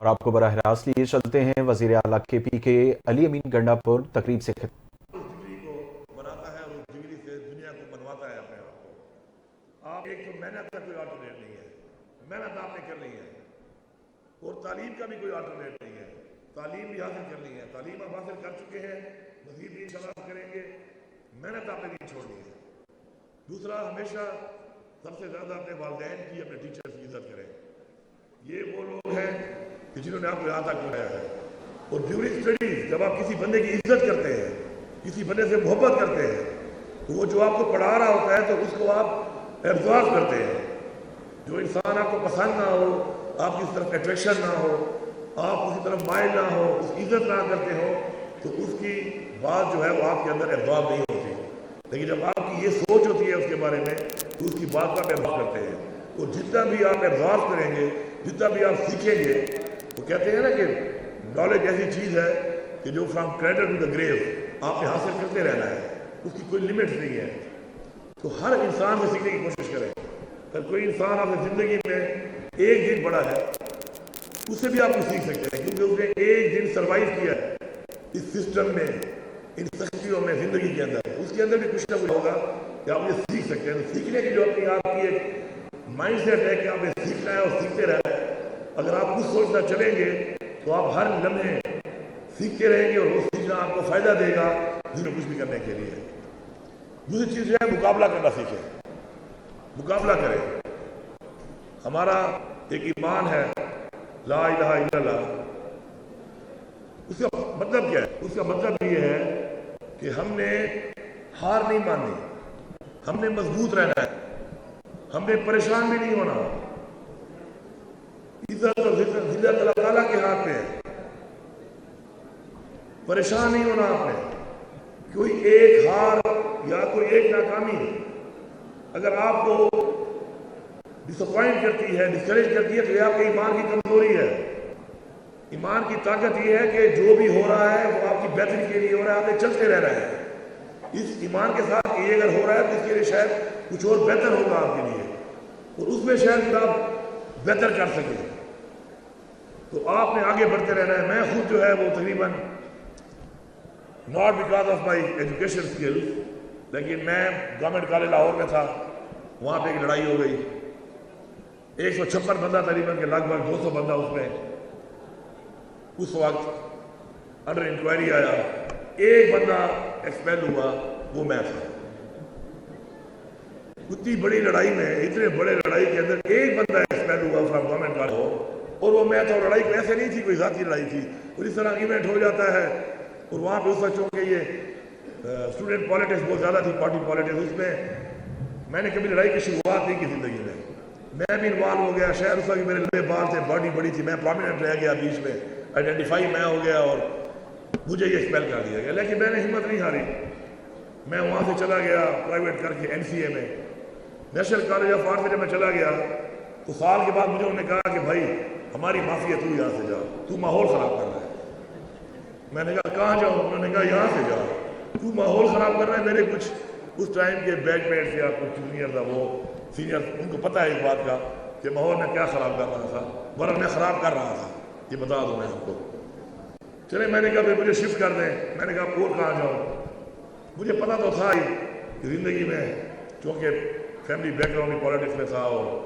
اور آپ کو براہ راست لیے چلتے ہیں وزیر اعلیٰ کے پی کے علی امین گنڈاپور تقریب سے ڈگری کو بناتا ہے اور اس ڈگری سے دنیا کو بنواتا ہے اپنے آپ کو. آپ ایک تو محنت کا کوئی آلٹرنیٹ نہیں ہے, محنت آپ نے کرنی ہے, اور تعلیم کا بھی کوئی آلٹرنیٹ نہیں ہے, تعلیم بھی حاصل کرنی ہے, تعلیم آپ حاصل کر چکے ہیں, مزید بھی انشاءاللہ کریں گے, محنت آپ نے نہیں چھوڑنی ہے. دوسرا, ہمیشہ سب سے زیادہ اپنے والدین کی, اپنے ٹیچر کی عزت کریں. یہ وہ لوگ ہیں کہ جنہوں نے آپ کو یہاں تک پہنچایا ہے. اور ڈیورنگ اسٹڈیز جب آپ کسی بندے کی عزت کرتے ہیں, کسی بندے سے محبت کرتے ہیں, تو وہ جو آپ کو پڑھا رہا ہوتا ہے تو اس کو آپ ابزارو کرتے ہیں. جو انسان آپ کو پسند نہ ہو, آپ کی اس طرف اٹریکشن نہ ہو, آپ اسی طرف مائل نہ ہو, اس کی عزت نہ کرتے ہو, تو اس کی بات جو ہے وہ آپ کے اندر ابزارو نہیں ہوتی. لیکن جب آپ کی یہ سوچ ہوتی ہے اس کے بارے میں, تو اس کی بات کو آپ ابزارو کرتے ہیں. اور جتنا بھی آپ ابزارو کریں گے, جتنا بھی آپ سیکھیں گے, وہ کہتے ہیں نا کہ نالج ایسی چیز ہے کہ جو فرام کریڈل ٹو دا گریو آپ نے حاصل کرتے رہنا ہے, اس کی کوئی لمٹ نہیں ہے. تو ہر انسان میں سیکھنے کی کوشش کریں. اگر کوئی انسان آپ کی زندگی میں ایک دن بڑا ہے, اس سے بھی آپ کو سیکھ سکتے ہیں, کیونکہ اس نے ایک دن سروائیو کیا ہے اس سسٹم میں, ان سختیوں میں, زندگی کے اندر. اس کے اندر بھی کچھ نہ کچھ ہوگا کہ آپ یہ سیکھ سکتے ہیں. سیکھنے کی جو اپنی آپ کی ایک مائنڈ سیٹ ہے کہ آپ نے سیکھنا ہے اور سیکھتے رہنا ہے, اگر آپ کچھ سوچنا چلیں گے تو آپ ہر لمحے سیکھتے رہیں گے, اور وہ سیکھنا آپ کو فائدہ دے گا جنہیں کچھ بھی کرنے کے لیے. دوسری چیز جو ہے مقابلہ کرنا سیکھیں, مقابلہ کریں. ہمارا ایک ایمان ہے لا الہ الا اللہ, اس کا مطلب کیا ہے؟ اس کا مطلب یہ ہے کہ ہم نے ہار نہیں ماننی, ہم نے مضبوط رہنا ہے, ہم نے پریشان بھی نہیں ہونا. عزت اور ذلت اللہ تعالیٰ کے ہاتھ میں ہے, پریشان نہیں ہونا آپ نے. کوئی ایک ہار یا کوئی ایک ناکامی اگر آپ کو ڈس اپوائنٹ کرتی ہے, ڈسکریج کرتی ہے, تو یہ آپ کے ایمان کی کمزوری ہے. ایمان کی طاقت یہ ہے کہ جو بھی ہو رہا ہے وہ آپ کی بہتری کے لیے ہو رہا ہے, آپ نے چلتے رہنا ہے اس ایمان کے ساتھ کہ یہ اگر ہو رہا ہے تو اس کے لیے شاید کچھ اور بہتر ہوگا آپ کے لیے, اور اس میں شاید آپ بہتر کر سکیں. تو آپ نے آگے بڑھتے رہنا ہے. میں خود جو ہے وہ تقریباً not because of my education skills, لیکن میں گورنمنٹ کالج لاہور میں تھا, وہاں پہ ایک لڑائی ہو گئی. 156 بندہ تقریباً کے لگ بھگ 200 بندہ اس میں اس وقت انڈر انکوائری آیا. ایک بندہ ایکسپیل ہوا, وہ میں تھا. اتنی بڑی لڑائی میں, اتنے بڑے لڑائی کے اندر ایک بندہ ایکسپیل ہوا فرام گورنمنٹ کالج, اور وہ میں تھا. لڑائی ایسے نہیں تھی, کوئی ذاتی لڑائی تھی. اور اس طرح ایونٹ ہو جاتا ہے, اور وہاں پہ اس وقت چونکہ یہ اسٹوڈنٹ پالیٹکس بہت زیادہ تھی, پارٹی پالیٹکس, اس میں نے کبھی لڑائی کی شروعات نہیں کی زندگی میں. میں بھی انوالو ہو گیا. شاید اس وقت میرے لمبے بال تھے, باڈی بڑی تھی, میں پرومیننٹ رہ گیا بیچ میں, آئیڈینٹیفائی میں ہو گیا, اور مجھے یہ ایکسپیل کر دیا گیا. لیکن میں نے ہمت نہیں ہاری, میں وہاں سے چلا گیا پرائیویٹ کر کے NCA میں, نیشنل کالج آف آرٹس میں. جب میں چلا گیا تو سال کے بعد مجھے انہوں نے کہا کہ بھائی ہماری معافی ہے, تو یہاں سے جا, تو ماحول خراب کر رہا ہے. میں نے کہا کہاں جاؤں؟ انہوں نے کہا یہاں سے جا, تو ماحول خراب کر رہا ہے. میرے کچھ اس ٹائم کے بیچ میٹس یا کچھ جونیئر تھا, وہ سینئر, ان کو پتہ ہے اس بات کا کہ ماحول میں کیا خراب کر رہا تھا, ورنہ میں خراب کر رہا تھا, یہ بتا دوں میں آپ کو. چلے, میں نے کہا پھر مجھے شفٹ کر دیں. میں نے کہا اور کہاں جاؤں؟ مجھے پتا تو تھا ہی کہ زندگی میں, چونکہ فیملی بیک گراؤنڈ بھی پالیٹکس میں تھا اور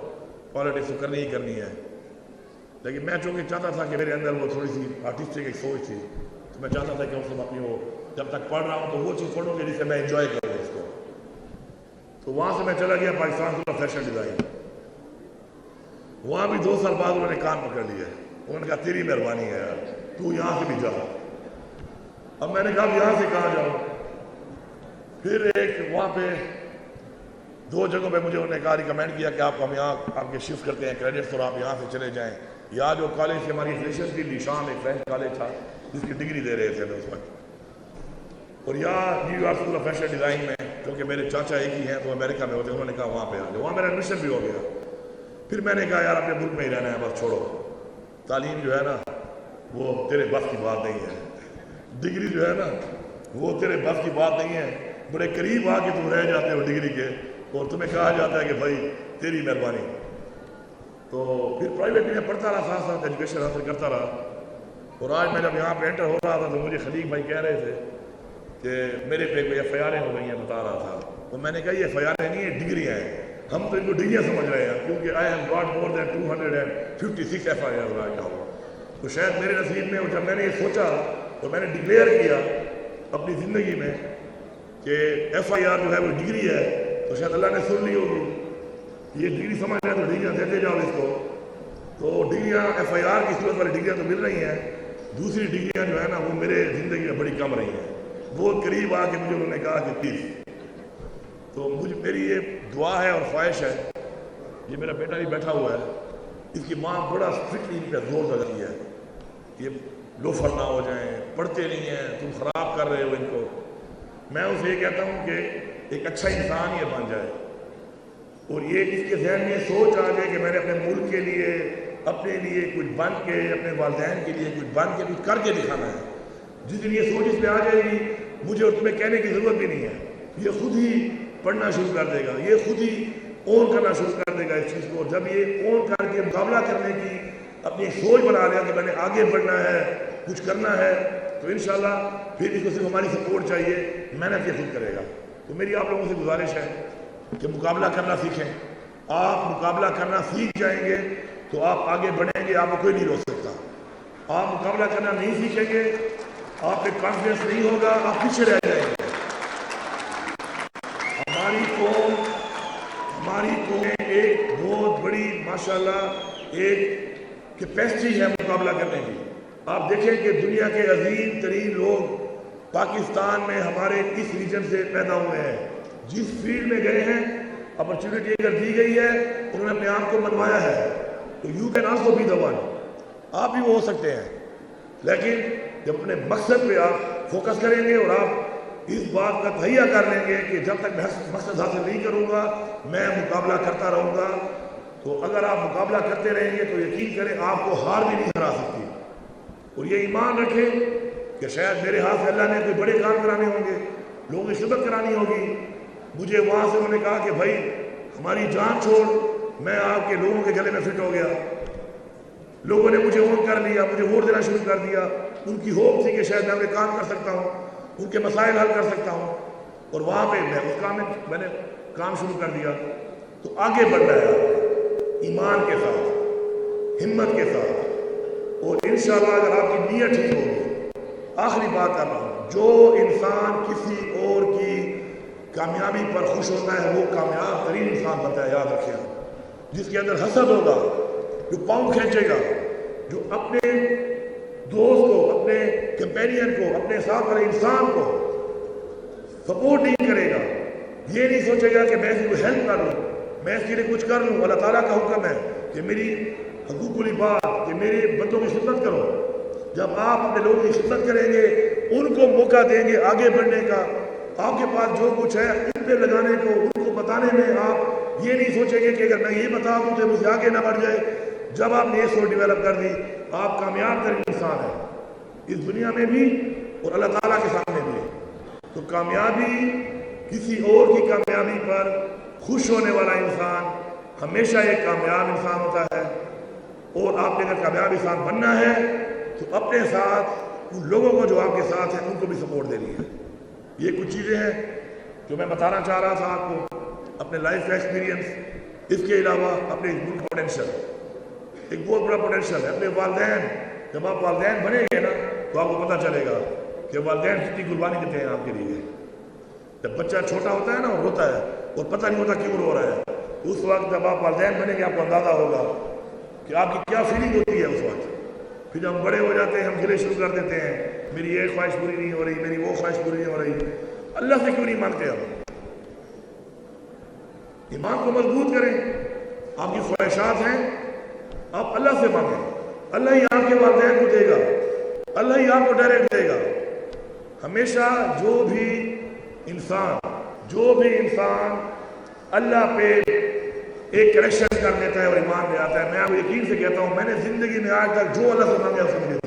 پالیٹکس تو کرنی ہی کرنی ہے, لیکن میں چونکہ چاہتا تھا کہ میرے اندر وہ تھوڑی سی آرٹسٹک ایک سوچ تھی, تو میں چاہتا تھا کہ اس اپنی وہ جب تک پڑھ رہا ہوں تو وہ چیز پڑھوں گی جس سے میں انجوائے کروں اس کو. تو وہاں سے میں چلا گیا Pakistan school of fashion design. وہاں بھی 2 سال بعد انہوں نے کام پکڑ لیا. انہوں نے کہا تیری مہربانی ہے یار, تو یہاں سے بھی جا. اب میں نے کہا یہاں سے کہاں جاؤں؟ پھر ایک وہاں پہ 2 جگہوں پہ مجھے انہوں نے کہا, ریکمینڈ کیا کہ آپ ہم یہاں آپ کے شفٹ کرتے ہیں کریڈٹس, اور آپ یہاں سے چلے جائیں. یا جو کالج کی ہماری افیلیشن تھی, لیشان ایک فرینچ کالج تھا جس کی ڈگری دے رہے تھے ہمیں اس وقت, اور یا new York school of fashion design میں, کیونکہ میرے چاچا ایک ہی ہیں تو امریکہ میں ہوتے. انہوں نے کہا وہاں پہ آ جاؤ. وہاں میرا ایڈمیشن بھی ہو گیا. پھر میں نے کہا یار اپنے ملک میں ہی رہنا ہے, بس چھوڑو, تعلیم جو ہے نا وہ تیرے بس کی بات نہیں ہے, ڈگری جو ہے نا وہ تیرے بس کی بات نہیں ہے. بڑے قریب آ کے تم رہ جاتے ہو ڈگری کے, اور تمہیں کہا جاتا ہے کہ بھائی تیری مہربانی. تو پھر پرائیویٹ میں پڑھتا رہا، ساتھ ساتھ ایجوکیشن حاصل کرتا رہا. اور آج میں جب یہاں پہ انٹر ہو رہا تھا تو مجھے خلیق بھائی کہہ رہے تھے کہ میرے پہ کوئی ایف آئی آریں ہو گئی ہیں، بتا رہا تھا. تو میں نے کہا یہ ایف آئی آریں نہیں ہیں، ڈگریاں ہیں. ہم تو ان کو ڈگریاں سمجھ رہے ہیں کیونکہ I have got more than 256 F I R right now. تو شاید میرے نصیب میں، اور جب میں نے یہ سوچا تو میں نے ڈکلیئر کیا اپنی زندگی میں کہ ایف آئی آر جو ہے وہ ڈگری ہے، تو شاید اللہ نے سن لی ہوگی یہ ڈگری سمجھ رہے ہیں تو ڈگریاں دیتے جاؤ اس کو. تو ڈگریاں ایف آئی آر کی صورت والی ڈگریاں تو مل رہی ہیں، دوسری ڈگریاں جو ہے نا وہ میرے زندگی میں بڑی کم رہی ہیں. بہت قریب آ کے مجھے انہوں نے کہا کہ پلیز. تو میری یہ دعا ہے اور خواہش ہے، یہ میرا بیٹا بھی بیٹھا ہوا ہے، اس کی ماں بڑا اسٹرکٹلی ان پہ زور لگاتی ہے یہ لوفر نہ ہو جائیں، پڑھتے نہیں ہیں، تم خراب کر رہے ہو ان کو. میں اسے یہ کہتا ہوں کہ ایک اچھا انسان یہ بن جائے اور یہ اس کے ذہن میں سوچ آ جائے کہ میں نے اپنے ملک کے لیے، اپنے لیے کچھ بن کے، اپنے والدین کے لیے کچھ بن کے کچھ کر کے دکھانا ہے. جس دن یہ سوچ اس پہ آ جائے گی مجھے اور تمہیں کہنے کی ضرورت بھی نہیں ہے، یہ خود ہی پڑھنا شروع کر دے گا، یہ خود ہی اون کرنا شروع کر دے گا اس چیز کو. جب یہ اون کر کے مقابلہ کرنے کی اپنی ایک سوچ بنا لیا کہ میں نے آگے بڑھنا ہے، کچھ کرنا ہے، تو انشاءاللہ پھر اس کو صرف ہماری سپورٹ چاہیے، محنت یہ خود کرے گا. تو میری آپ لوگوں سے گزارش ہے کہ مقابلہ کرنا سیکھیں. آپ مقابلہ کرنا سیکھ جائیں گے تو آپ آگے بڑھیں گے، آپ کو کوئی نہیں روک سکتا. آپ مقابلہ کرنا نہیں سیکھیں گے، آپ پہ کانفیڈنس نہیں ہوگا، آپ پیچھے رہ جائیں گے. ہماری قوم میں ایک بہت بڑی ماشاءاللہ ایک کیپیسٹی ہے مقابلہ کرنے کی. آپ دیکھیں کہ دنیا کے عظیم ترین لوگ پاکستان میں ہمارے اس ریجن سے پیدا ہوئے ہیں. جس فیلڈ میں گئے ہیں اپرچونٹی اگر دی گئی ہے انہوں نے اپنے آپ کو منوایا ہے. تو you can also be the one, آپ بھی وہ ہو سکتے ہیں. لیکن جب اپنے مقصد پہ آپ فوکس کریں گے اور آپ اس بات کا تہیہ کر لیں گے کہ جب تک میں مقصد حاصل نہیں کروں گا میں مقابلہ کرتا رہوں گا، تو اگر آپ مقابلہ کرتے رہیں گے تو یقین کریں آپ کو ہار بھی نہیں ہرا سکتی. اور یہ ایمان رکھیں کہ شاید میرے ہاتھ سے اللہ نے کوئی بڑے کام کرانے ہوں گے، لوگوں کی خدمت کرانی ہوگی. مجھے وہاں سے انہوں نے کہا کہ بھائی ہماری جان چھوڑ، میں آپ کے لوگوں کے گلے میں فٹ ہو گیا. لوگوں نے مجھے ووٹ کر لیا، مجھے ووٹ دینا شروع کر دیا. ان کی ہوپ تھی کہ شاید میں انہیں کام کر سکتا ہوں، ان کے مسائل حل کر سکتا ہوں. اور وہاں پہ میں اس کام میں نے کام شروع کر دیا. تو آگے بڑھنا ہے ایمان کے ساتھ، ہمت کے ساتھ. اور انشاءاللہ اگر آپ کی نیت ٹھیک ہوگی، آخری بات کر رہا ہوں، جو انسان کسی اور کی کامیابی پر خوش ہوتا ہے وہ کامیاب ترین انسان بنتا ہے. یاد رکھیں، جس کے اندر حسد ہوگا، جو پاؤں کھینچے گا، جو اپنے دوست کو، اپنے کمپینین کو، اپنے ساتھ والے انسان کو سپورٹ نہیں کرے گا، یہ نہیں سوچے گا کہ میں اس کو ہیلپ کر لوں، میں اس کے لیے کچھ کر لوں. اللہ تعالیٰ کا حکم ہے کہ میری حقوق العباد، کہ میرے بندوں کی خدمت کرو. جب آپ اپنے لوگوں کی خدمت کریں گے، ان کو موقع دیں گے آگے بڑھنے کا، آپ کے پاس جو کچھ ہے ان پہ لگانے کو، ان کو بتانے میں آپ یہ نہیں سوچیں گے کہ اگر میں یہ بتا دوں تو مجھے آگے نہ بڑھ جائے. جب آپ نے یہ سوچ ڈیولپ کر دی آپ کامیاب ترین انسان ہیں اس دنیا میں بھی اور اللہ تعالیٰ کے سامنے بھی. تو کامیابی، کسی اور کی کامیابی پر خوش ہونے والا انسان ہمیشہ ایک کامیاب انسان ہوتا ہے. اور آپ نے اگر کامیاب انسان بننا ہے تو اپنے ساتھ ان لوگوں کو جو آپ کے ساتھ ہیں ان کو بھی سپورٹ دینی ہے. یہ کچھ چیزیں ہیں جو میں بتانا چاہ رہا تھا آپ کو، اپنے لائف کا ایکسپیرینس. اس کے علاوہ اپنے ملک پوٹینشیل، ایک بہت بڑا پوٹینشیل ہے. اپنے والدین، جب آپ والدین بنیں گے نا تو آپ کو پتہ چلے گا کہ والدین کتنی قربانی دیتے ہیں آپ کے لیے. جب بچہ چھوٹا ہوتا ہے نا اور روتا ہے اور پتہ نہیں ہوتا کیوں رو رہا ہے، اس وقت جب آپ والدین بنیں گے آپ کو اندازہ ہوگا کہ آپ کی کیا فیلنگ ہوتی ہے اس وقت. پھر جب ہم بڑے ہو جاتے ہیں ہم گلے شروع کر دیتے ہیں، میری یہ خواہش پوری نہیں ہو رہی، میری وہ خواہش پوری نہیں ہو رہی. اللہ سے کیوں نہیں مانگتے ہم؟ ایمان کو مضبوط کریں. آپ کی خواہشات ہیں، آپ اللہ سے مانگیں، اللہ ہی آپ کے والدین کو دے گا، اللہ ہی آپ کو ڈائریکٹ دے گا. ہمیشہ جو بھی انسان اللہ پہ ایک کنیکشن کر لیتا ہے اور ایمان لے آتا ہے، میں آپ کو یقین سے کہتا ہوں میں نے زندگی میں آج تک جو اللہ سے مانگا اس سے مجھے